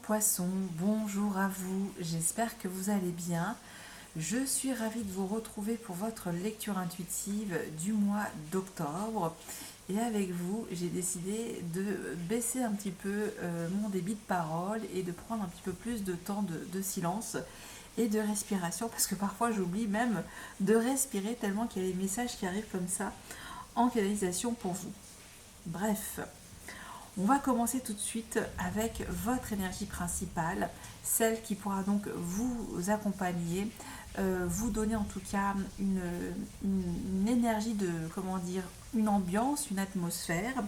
Poissons, bonjour à vous, j'espère que vous allez bien. Je suis ravie de vous retrouver pour votre lecture intuitive du mois d'octobre. Et avec vous, j'ai décidé de baisser un petit peu mon débit de parole et de prendre un petit peu plus de temps de silence et de respiration, parce que parfois j'oublie même de respirer tellement qu'il y a des messages qui arrivent comme ça en canalisation pour vous. Bref, on va commencer tout de suite avec votre énergie principale, celle qui pourra donc vous accompagner, vous donner en tout cas une énergie de, comment dire, une ambiance, une atmosphère.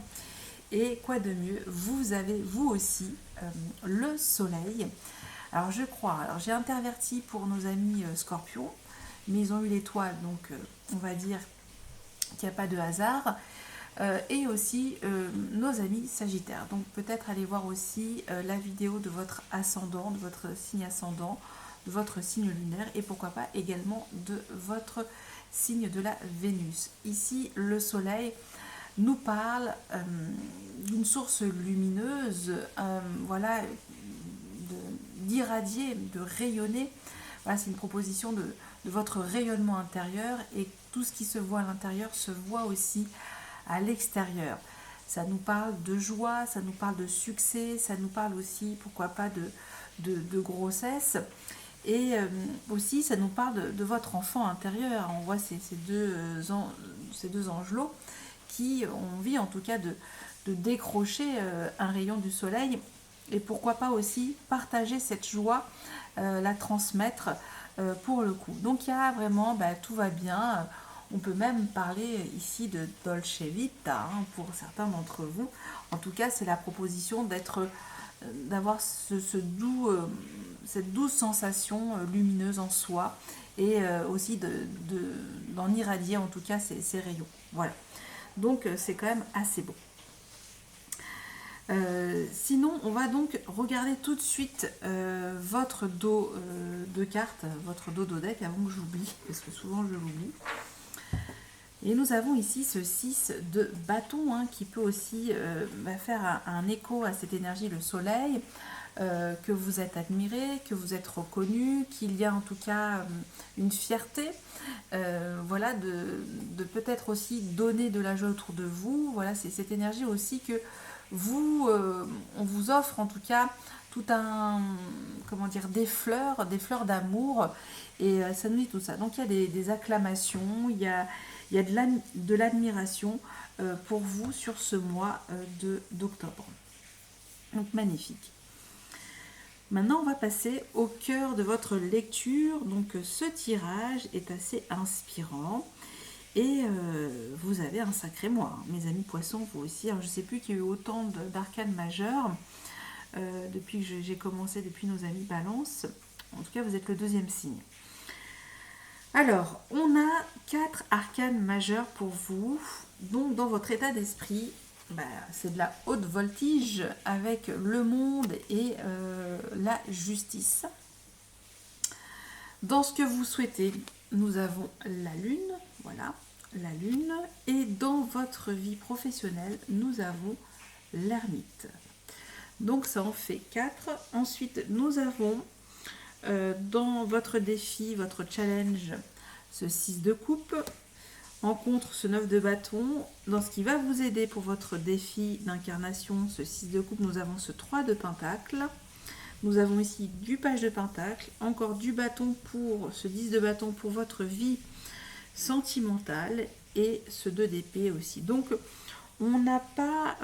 Et quoi de mieux, vous avez vous aussi le soleil. Alors je crois, alors j'ai interverti pour nos amis scorpions, mais ils ont eu l'étoile, donc on va dire qu'il n'y a pas de hasard. Et aussi nos amis sagittaires. Donc peut-être aller voir aussi la vidéo de votre ascendant, de votre signe ascendant, de votre signe lunaire et pourquoi pas également de votre signe de la Vénus. Ici, le soleil nous parle d'une source lumineuse, voilà, d'irradier, de rayonner. Voilà, c'est une proposition de votre rayonnement intérieur, et tout ce qui se voit à l'intérieur se voit aussi à l'extérieur. Ça nous parle de joie, ça nous parle de succès, ça nous parle aussi, pourquoi pas, de grossesse. Et aussi, ça nous parle de votre enfant intérieur. On voit ces deux angelots qui ont envie, en tout cas, de décrocher un rayon du soleil. Et pourquoi pas aussi partager cette joie, la transmettre pour le coup. Donc il y a vraiment, tout va bien. On peut même parler ici de Dolce Vita pour certains d'entre vous. En tout cas, c'est la proposition d'avoir cette douce sensation lumineuse en soi, et aussi d'en irradier en tout cas ces rayons. Voilà. Donc c'est quand même assez beau. Sinon, on va donc regarder tout de suite votre dos de carte, votre dos deck, avant que j'oublie, parce que souvent je l'oublie. Et nous avons ici ce 6 de bâton qui peut aussi faire un écho à cette énergie, le soleil, que vous êtes admiré, que vous êtes reconnu, qu'il y a en tout cas une fierté, voilà, de peut-être aussi donner de la joie autour de vous. Voilà, c'est cette énergie aussi que on vous offre en tout cas tout un, comment dire, des fleurs d'amour, et ça nous dit tout ça. Donc il y a des acclamations, il y a de l'admiration pour vous sur ce mois d'octobre. Donc magnifique. Maintenant, on va passer au cœur de votre lecture. Donc ce tirage est assez inspirant. Et vous avez un sacré mois, mes amis poissons, vous aussi. Alors, je ne sais plus qu'il y a eu autant d'arcanes majeures depuis que j'ai commencé, depuis nos amis balance. En tout cas, vous êtes le deuxième signe. Alors, on a 4 arcanes majeures pour vous. Donc, dans votre état d'esprit, c'est de la haute voltige avec le monde et la justice. Dans ce que vous souhaitez, nous avons la lune, voilà, la lune. Et dans votre vie professionnelle, nous avons l'ermite. Donc ça en fait 4. Ensuite, nous avons dans votre défi, votre challenge, ce 6 de coupe, en contre ce 9 de bâton. Dans ce qui va vous aider pour votre défi d'incarnation, ce 6 de coupe, nous avons ce 3 de pentacle. Nous avons ici du page de pentacle, encore du bâton pour ce 10 de bâton pour votre vie sentimentale, et ce 2 d'épée aussi. Donc on n'a pas...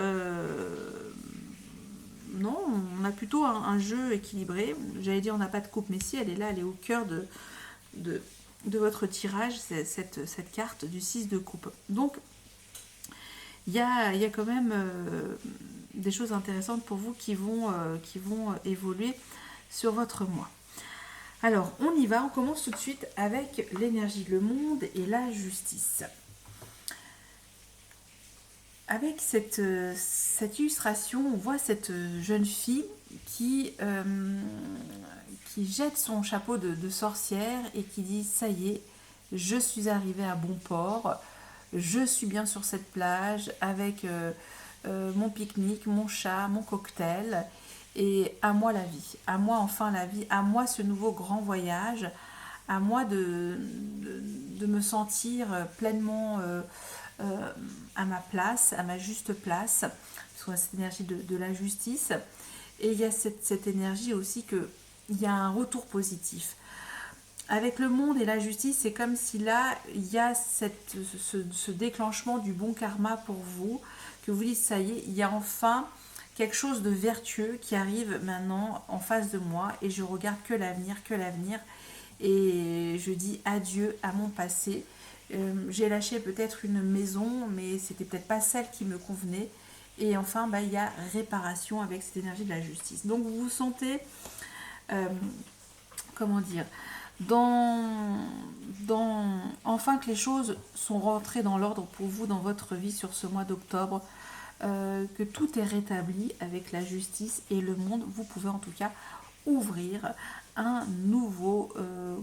non, on a plutôt un jeu équilibré. J'allais dire on n'a pas de coupe, mais si, elle est là, elle est au cœur de votre tirage, cette carte du 6 de coupe. Donc il y a quand même des choses intéressantes pour vous qui vont évoluer sur votre mois. Alors, on y va, on commence tout de suite avec l'énergie, le monde et la justice. Avec cette illustration, on voit cette jeune fille qui jette son chapeau de sorcière et qui dit « Ça y est, je suis arrivée à bon port, je suis bien sur cette plage avec mon pique-nique, mon chat, mon cocktail, et à moi la vie, à moi enfin la vie, à moi ce nouveau grand voyage, à moi de me sentir pleinement à ma place, à ma juste place, soit cette énergie de la justice. Et il y a cette énergie aussi que il y a un retour positif. Avec le monde et la justice, c'est comme si là, il y a ce déclenchement du bon karma pour vous, que vous dites, ça y est, il y a enfin quelque chose de vertueux qui arrive maintenant en face de moi et je regarde que l'avenir, et je dis adieu à mon passé. J'ai lâché peut-être une maison, mais c'était peut-être pas celle qui me convenait. Et enfin, il y a réparation avec cette énergie de la justice. Donc vous vous sentez, euh, comment dire, enfin que les choses sont rentrées dans l'ordre pour vous dans votre vie sur ce mois d'octobre, que tout est rétabli avec la justice et le monde. Vous pouvez en tout cas ouvrir un nouveau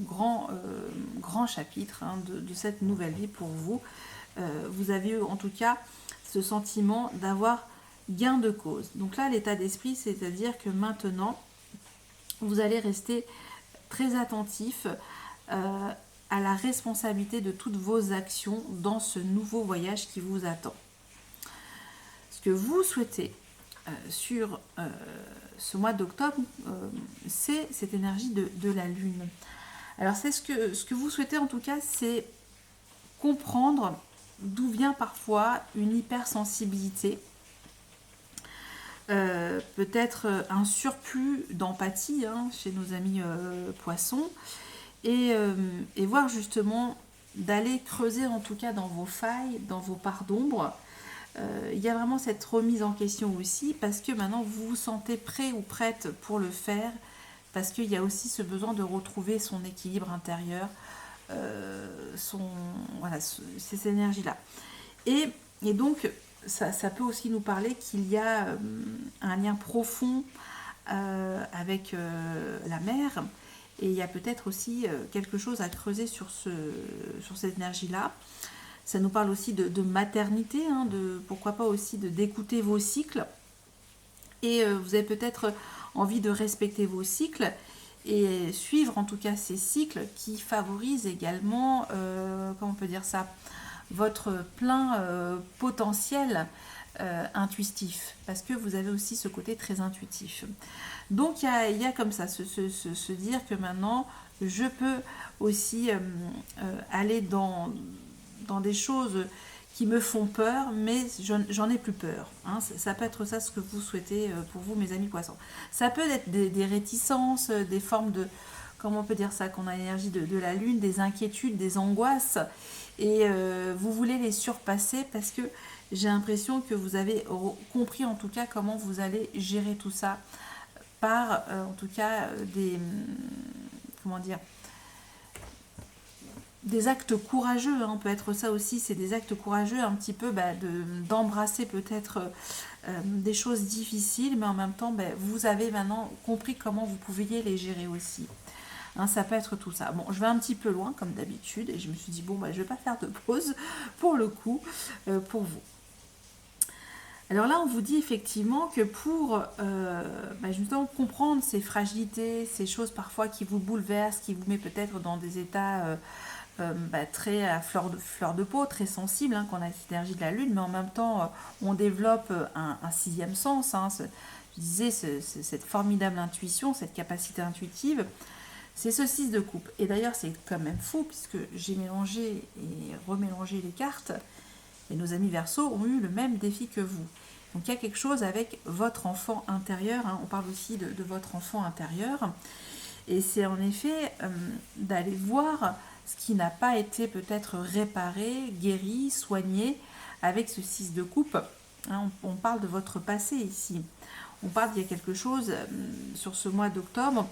grand chapitre de cette nouvelle vie pour vous. Vous avez eu en tout cas ce sentiment d'avoir gain de cause. Donc là, l'état d'esprit, c'est-à-dire que maintenant, vous allez rester très attentif à la responsabilité de toutes vos actions dans ce nouveau voyage qui vous attend. Ce que vous souhaitez sur ce mois d'octobre, c'est cette énergie de la lune. Alors c'est ce que vous souhaitez en tout cas, c'est comprendre d'où vient parfois une hypersensibilité, peut-être un surplus d'empathie chez nos amis poissons, et voir justement d'aller creuser en tout cas dans vos failles, dans vos parts d'ombre. Il y a vraiment cette remise en question aussi, parce que maintenant vous vous sentez prêt ou prête pour le faire, parce qu'il y a aussi ce besoin de retrouver son équilibre intérieur, ces énergies-là. Et donc, ça peut aussi nous parler qu'il y a un lien profond avec la mer, et il y a peut-être aussi quelque chose à creuser sur cette énergie-là. Ça nous parle aussi de maternité, pourquoi pas aussi d'écouter vos cycles. Et vous avez peut-être envie de respecter vos cycles et suivre en tout cas ces cycles qui favorisent également, comment on peut dire ça, votre plein potentiel intuitif, parce que vous avez aussi ce côté très intuitif. Donc il y a comme ça se dire que maintenant je peux aussi aller dans des choses qui me font peur, mais j'en ai plus peur. Ça peut être ça ce que vous souhaitez pour vous, mes amis poissons. Ça peut être des réticences, des formes de, comment on peut dire ça, qu'on a l'énergie de la lune, des inquiétudes, des angoisses, et vous voulez les surpasser parce que j'ai l'impression que vous avez compris en tout cas comment vous allez gérer tout ça par en tout cas comment dire, des actes courageux, peut être ça aussi, c'est des actes courageux un petit peu d'embrasser peut-être des choses difficiles, mais en même temps vous avez maintenant compris comment vous pouviez les gérer aussi. Ça peut être tout ça. Bon, je vais un petit peu loin comme d'habitude et je me suis dit je vais pas faire de pause pour le coup pour vous. Alors là, on vous dit effectivement que pour justement comprendre ces fragilités, ces choses parfois qui vous bouleversent, qui vous met peut-être dans des états très à fleur de peau, très sensible, qu'on a cette énergie de la lune, mais en même temps, on développe un sixième sens. Je disais, cette formidable intuition, cette capacité intuitive, c'est ce 6 de coupe. Et d'ailleurs, c'est quand même fou, puisque j'ai mélangé et remélangé les cartes, et nos amis Verseaux ont eu le même défi que vous. Donc il y a quelque chose avec votre enfant intérieur, on parle aussi de votre enfant intérieur, et c'est en effet d'aller voir ce qui n'a pas été peut-être réparé, guéri, soigné avec ce 6 de coupe. On parle de votre passé ici. On parle qu'il y a quelque chose sur ce mois d'octobre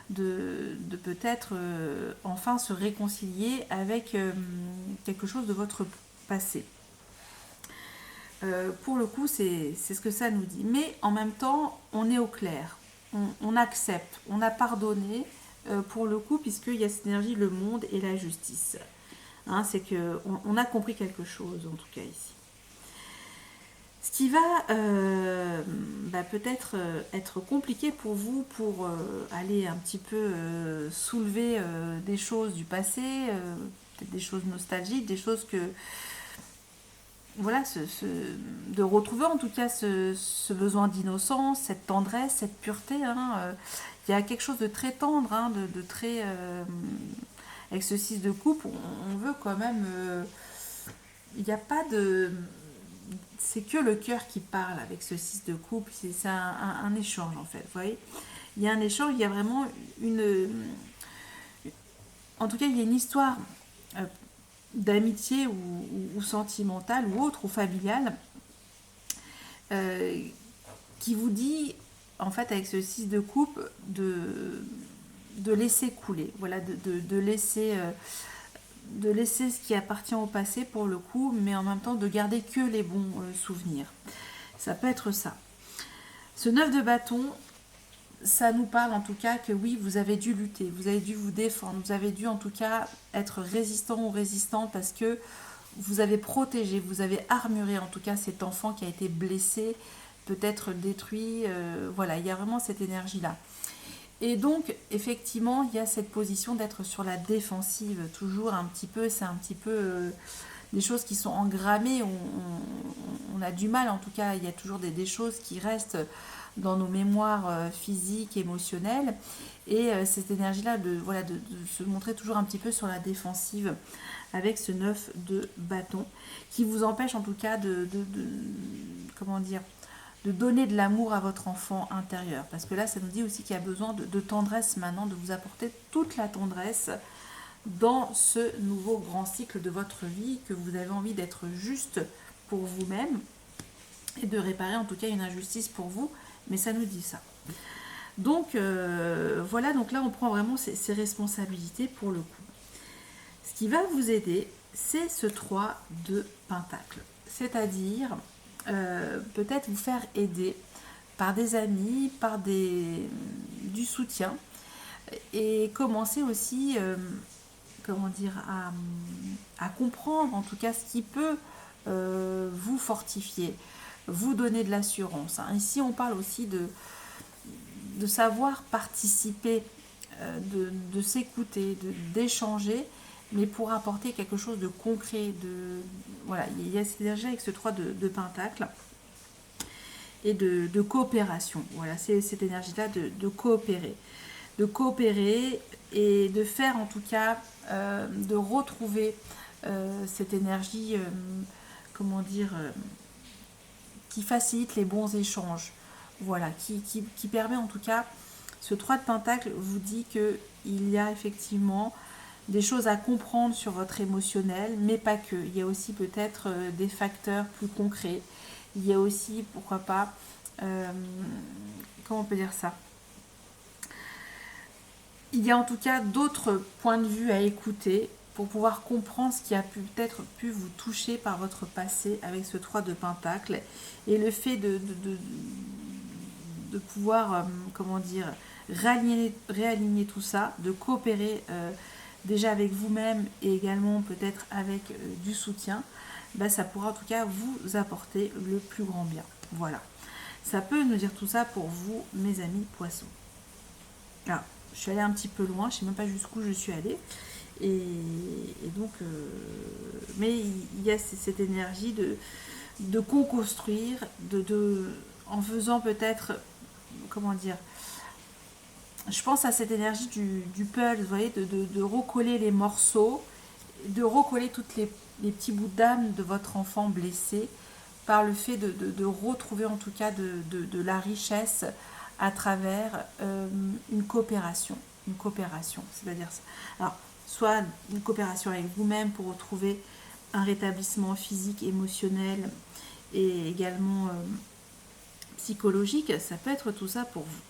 de peut-être enfin se réconcilier avec quelque chose de votre passé. Pour le coup, c'est ce que ça nous dit. Mais en même temps, on est au clair. On accepte, on a pardonné pour le coup, puisqu'il y a cette énergie, le monde et la justice. C'est qu'on a compris quelque chose, en tout cas ici. Ce qui va peut-être être compliqué pour vous pour aller un petit peu soulever des choses du passé, peut-être des choses nostalgiques, des choses que voilà, de retrouver en tout cas ce besoin d'innocence, cette tendresse, cette pureté. Hein, il y a quelque chose de très tendre, hein, de très... avec ce 6 de coupe, on veut quand même... il n'y a pas de... C'est que le cœur qui parle avec ce 6 de coupe, c'est un échange en fait, vous voyez. Il y a un échange, il y a vraiment une... En tout cas, il y a une histoire d'amitié ou sentimentale ou autre, ou familiale, euh, qui vous dit, en fait, avec ce 6 de coupe, de laisser couler, voilà, de laisser ce qui appartient au passé pour le coup, mais en même temps de garder que les bons souvenirs. Ça peut être ça. Ce 9 de bâton, ça nous parle en tout cas que oui, vous avez dû lutter, vous avez dû vous défendre, vous avez dû en tout cas être résistant ou résistante parce que vous avez protégé, vous avez armuré en tout cas cet enfant qui a été blessé, peut-être détruit. Voilà, il y a vraiment cette énergie-là. Et donc, effectivement, il y a cette position d'être sur la défensive, toujours un petit peu, c'est un petit peu des choses qui sont engrammées, on a du mal, en tout cas, il y a toujours des choses qui restent dans nos mémoires physiques, émotionnelles, et cette énergie-là voilà, de se montrer toujours un petit peu sur la défensive avec ce 9 de bâton, qui vous empêche en tout cas comment dire, de donner de l'amour à votre enfant intérieur. Parce que là, ça nous dit aussi qu'il y a besoin de tendresse maintenant, de vous apporter toute la tendresse dans ce nouveau grand cycle de votre vie, que vous avez envie d'être juste pour vous-même et de réparer en tout cas une injustice pour vous, mais ça nous dit ça. Donc voilà, donc là on prend vraiment ces responsabilités pour le coup. Ce qui va vous aider, c'est ce 3 de pentacle, c'est-à-dire peut-être vous faire aider par des amis, par du soutien, et commencer aussi comment dire, à comprendre en tout cas ce qui peut vous fortifier, vous donner de l'assurance. Hein. Ici, on parle aussi de savoir participer, de s'écouter, d'échanger, mais pour apporter quelque chose de concret. Voilà, il y a cette énergie avec ce 3 de pentacle et de coopération. Voilà, c'est cette énergie-là de coopérer. De coopérer et de faire en tout cas, de retrouver cette énergie, comment dire, qui facilite les bons échanges. Voilà, qui permet en tout cas, ce 3 de pentacle vous dit qu'il y a effectivement des choses à comprendre sur votre émotionnel, mais pas que. Il y a aussi peut-être des facteurs plus concrets. Il y a aussi, pourquoi pas, comment on peut dire ça, il y a en tout cas d'autres points de vue à écouter pour pouvoir comprendre ce qui a peut-être pu vous toucher par votre passé avec ce 3 de pentacle, et le fait de pouvoir, comment dire, réaligner tout ça, de coopérer déjà avec vous-même et également peut-être avec du soutien, ça pourra en tout cas vous apporter le plus grand bien. Voilà. Ça peut nous dire tout ça pour vous, mes amis poissons. Alors, je suis allée un petit peu loin, je ne sais même pas jusqu'où je suis allée. Et donc, mais il y a cette énergie de co-construire, en faisant peut-être, comment dire, je pense à cette énergie du puzzle, vous voyez, de recoller les morceaux, de recoller toutes les petits bouts d'âme de votre enfant blessé, par le fait de retrouver en tout cas de la richesse à travers une coopération, c'est-à-dire ça. Alors, soit une coopération avec vous-même pour retrouver un rétablissement physique, émotionnel et également psychologique, ça peut être tout ça pour vous.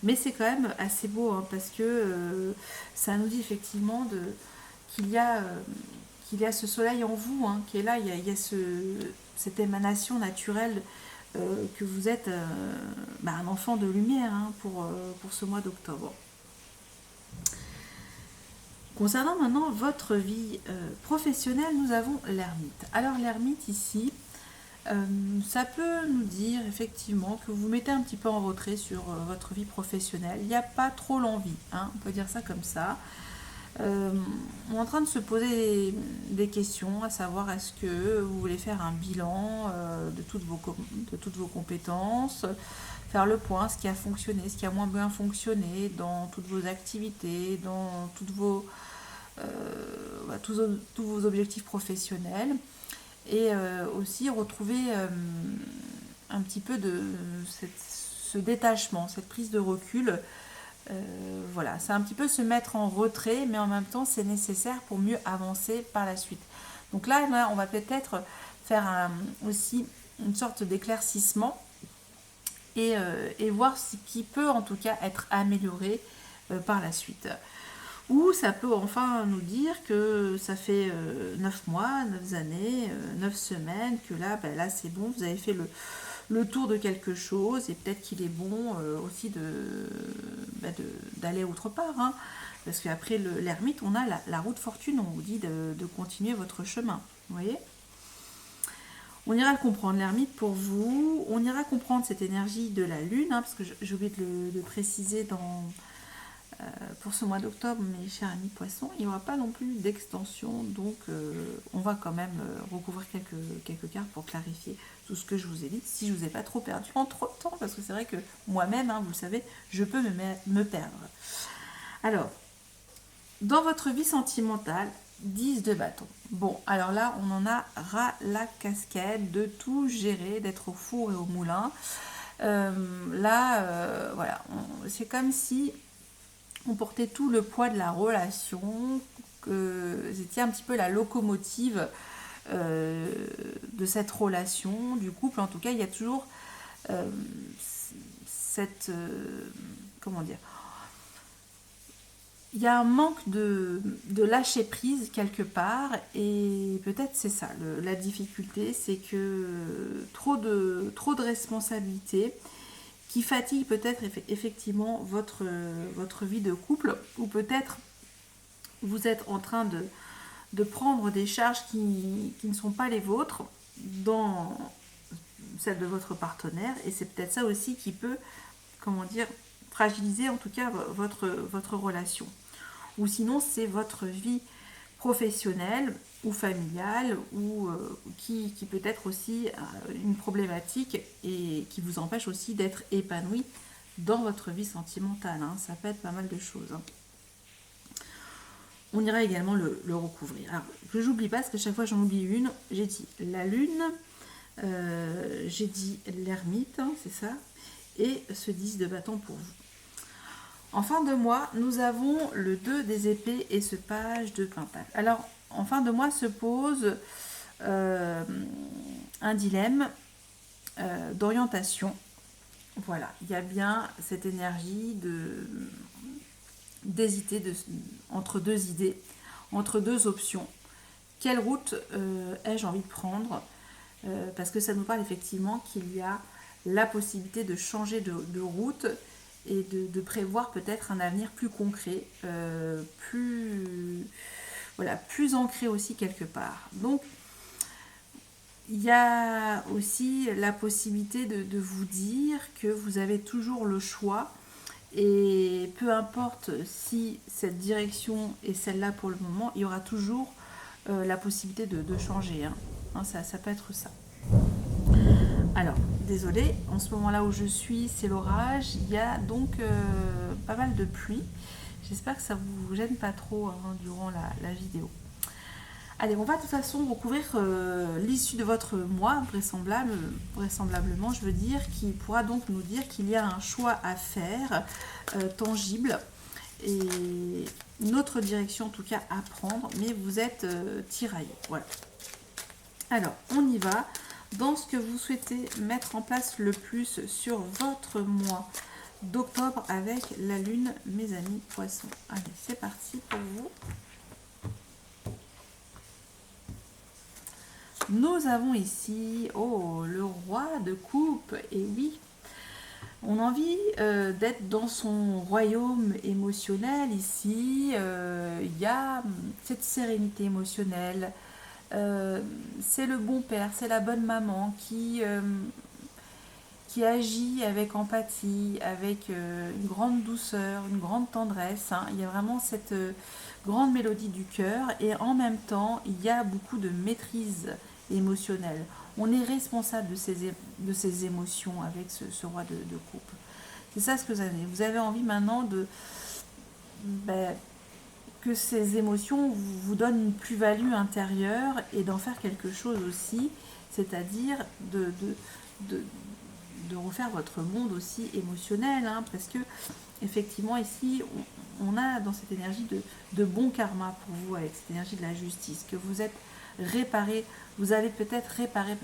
Mais c'est quand même assez beau, hein, parce que ça nous dit effectivement qu'il y a ce soleil en vous, hein, qui est là, il y a cette émanation naturelle, que vous êtes un enfant de lumière, hein, pour ce mois d'octobre. Concernant maintenant votre vie professionnelle, nous avons l'ermite. Alors l'ermite ici, Ça peut nous dire effectivement que vous vous mettez un petit peu en retrait sur votre vie professionnelle. Il n'y a pas trop l'envie, hein, on peut dire ça comme ça. On est en train de se poser des questions, à savoir est-ce que vous voulez faire un bilan de toutes vos compétences, faire le point, ce qui a fonctionné, ce qui a moins bien fonctionné dans toutes vos activités, dans tous vos objectifs professionnels, et aussi retrouver un petit peu ce détachement, cette prise de recul. Voilà, c'est un petit peu se mettre en retrait, mais en même temps c'est nécessaire pour mieux avancer par la suite. Donc là, on va peut-être faire aussi une sorte d'éclaircissement et voir ce qui peut en tout cas être amélioré par la suite. Ou ça peut enfin nous dire que ça fait 9 mois, 9 années, 9 semaines, que là c'est bon, vous avez fait le tour de quelque chose et peut-être qu'il est bon aussi d'aller autre part. Hein. Parce qu'après l'ermite, on a la roue de fortune, on vous dit de continuer votre chemin. Vous voyez ? On ira le comprendre, l'ermite pour vous. On ira comprendre cette énergie de la lune, hein, parce que j'ai oublié de le préciser pour ce mois d'octobre, mes chers amis poissons, il n'y aura pas non plus d'extension, donc on va quand même recouvrir quelques cartes pour clarifier tout ce que je vous ai dit, si je ne vous ai pas trop perdu entre temps, parce que c'est vrai que moi-même, hein, vous le savez, je peux me perdre. Alors, dans votre vie sentimentale, 10 de bâton. Bon, alors là, on en a ras la casquette de tout gérer, d'être au four et au moulin. Voilà, c'est comme si on portait tout le poids de la relation, que c'était un petit peu la locomotive de cette relation, du couple. En tout cas, il y a toujours comment dire, il y a un manque de lâcher prise quelque part, et peut-être c'est ça, la difficulté, c'est que trop de responsabilités qui fatigue peut-être effectivement votre vie de couple, ou peut-être vous êtes en train de prendre des charges qui ne sont pas les vôtres dans celle de votre partenaire, et c'est peut-être ça aussi qui peut, comment dire, fragiliser en tout cas votre relation. Ou sinon c'est votre vie professionnelle ou familiale, ou qui peut être aussi une problématique et qui vous empêche aussi d'être épanoui dans votre vie sentimentale. Hein. Ça peut être pas mal de choses. Hein. On ira également le recouvrir. Alors, que j'oublie pas, parce que chaque fois j'en oublie une. J'ai dit la lune, j'ai dit l'ermite, hein, c'est ça, et ce 10 de bâton pour vous. En fin de mois, nous avons le 2 des épées et ce page de pentacle. Alors, en fin de mois se pose un dilemme d'orientation. Voilà, il y a bien cette énergie d'hésiter entre deux idées, entre deux options. Quelle route ai-je envie de prendre ? Parce que ça nous parle effectivement qu'il y a la possibilité de changer de route et de prévoir peut-être un avenir plus concret, plus ancré aussi quelque part. Donc, il y a aussi la possibilité de vous dire que vous avez toujours le choix, et peu importe si cette direction est celle-là pour le moment, il y aura toujours la possibilité de changer. Hein, ça peut être ça. Alors, désolée, en ce moment-là où je suis, c'est l'orage. Il y a donc pas mal de pluie. J'espère que ça ne vous gêne pas trop durant la vidéo. Allez, on va de toute façon recouvrir l'issue de votre mois, vraisemblablement, je veux dire, qui pourra donc nous dire qu'il y a un choix à faire, tangible, et une autre direction en tout cas à prendre, mais vous êtes tiraillé. Voilà. Alors, on y va. Dans ce que vous souhaitez mettre en place le plus sur votre mois d'octobre avec la lune, mes amis poissons. Allez, c'est parti pour vous. Nous avons ici, le roi de coupe, et oui, on a envie d'être dans son royaume émotionnel ici. Il y a cette sérénité émotionnelle, c'est le bon père, c'est la bonne maman qui agit avec empathie, avec une grande douceur, une grande tendresse. Hein. Il y a vraiment cette grande mélodie du cœur et en même temps, il y a beaucoup de maîtrise émotionnelle. On est responsable de ses émotions avec ce roi de coupe. C'est ça ce que vous avez. Vous avez envie maintenant ben, que ces émotions vous donnent une plus-value intérieure et d'en faire quelque chose aussi, c'est-à-dire de, de refaire votre monde aussi émotionnel, hein, parce que effectivement ici on a dans cette énergie de bon karma pour vous, avec cette énergie de la justice, que vous êtes réparé, vous avez peut-être réparé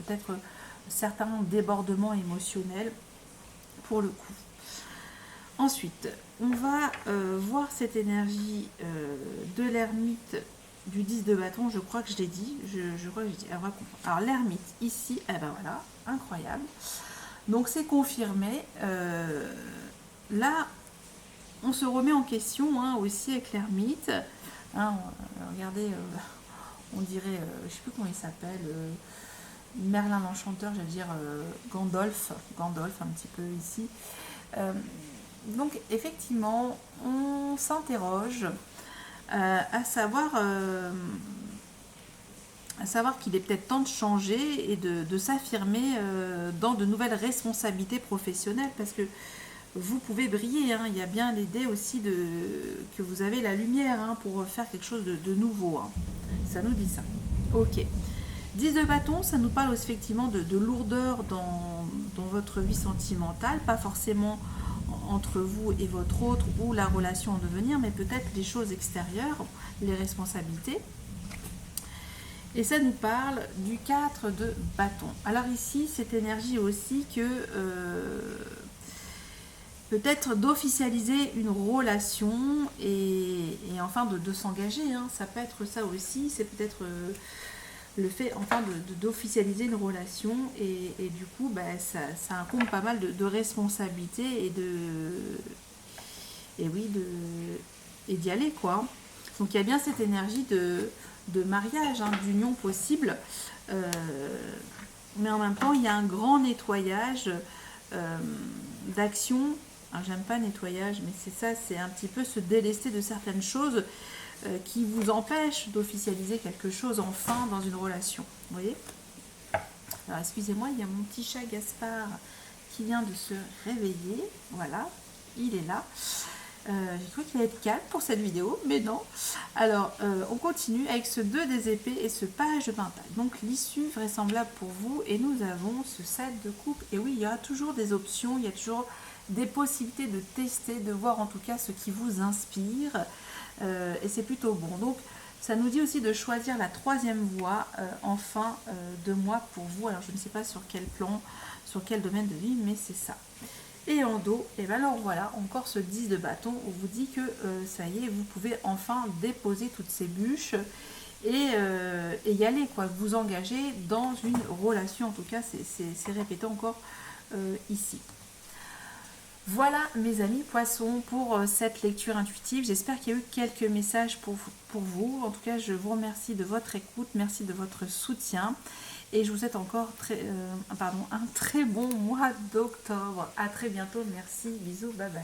certains débordements émotionnels pour le coup. Ensuite, on va voir cette énergie de l'ermite du 10 de bâton, je crois que je l'ai dit, je crois que j'ai dit. Alors l'ermite ici, eh ben voilà, incroyable. Donc c'est confirmé. Là, on se remet en question hein, aussi avec l'ermite. Hein, regardez, on dirait, je ne sais plus comment il s'appelle, Merlin l'Enchanteur, j'allais dire Gandalf un petit peu ici. Donc effectivement, on s'interroge à savoir qu'il est peut-être temps de changer et de s'affirmer dans de nouvelles responsabilités professionnelles, parce que vous pouvez briller, hein. Il y a bien l'idée aussi que vous avez la lumière hein, pour faire quelque chose de nouveau. Hein. Ça nous dit ça. Ok. 10 de bâton, ça nous parle effectivement de lourdeur dans votre vie sentimentale, pas forcément entre vous et votre autre ou la relation en devenir, mais peut-être les choses extérieures, les responsabilités. Et ça nous parle du 4 de bâton. Alors ici, cette énergie aussi que peut-être d'officialiser une relation et enfin de s'engager. Hein. Ça peut être ça aussi, c'est peut-être le fait enfin d'officialiser une relation et du coup ça incombe pas mal de responsabilités et d'y aller quoi. Donc il y a bien cette énergie de mariage, hein, d'union possible, mais en même temps il y a un grand nettoyage d'action. J'aime pas nettoyage, mais c'est ça, c'est un petit peu se délester de certaines choses qui vous empêchent d'officialiser quelque chose enfin dans une relation. Vous voyez? Alors excusez-moi, il y a mon petit chat Gaspard qui vient de se réveiller. Voilà, il est là. J'ai cru qu'il allait être calme pour cette vidéo, mais non. Alors, on continue avec ce 2 des épées et ce page de pentacle. Donc, l'issue vraisemblable pour vous. Et nous avons ce 7 de coupe. Et oui, il y aura toujours des options, il y a toujours des possibilités de tester, de voir en tout cas ce qui vous inspire. Et c'est plutôt bon. Donc, ça nous dit aussi de choisir la troisième voie en fin de mois pour vous. Alors, je ne sais pas sur quel plan, sur quel domaine de vie, mais c'est ça. Et en dos, et bien alors voilà, encore ce 10 de bâton, on vous dit que ça y est, vous pouvez enfin déposer toutes ces bûches et y aller, quoi, vous engager dans une relation, en tout cas, c'est répété encore ici. Voilà mes amis poissons pour cette lecture intuitive. J'espère qu'il y a eu quelques messages pour vous. En tout cas, je vous remercie de votre écoute, merci de votre soutien. Et je vous souhaite encore un très bon mois d'octobre. À très bientôt. Merci. Bisous. Bye bye.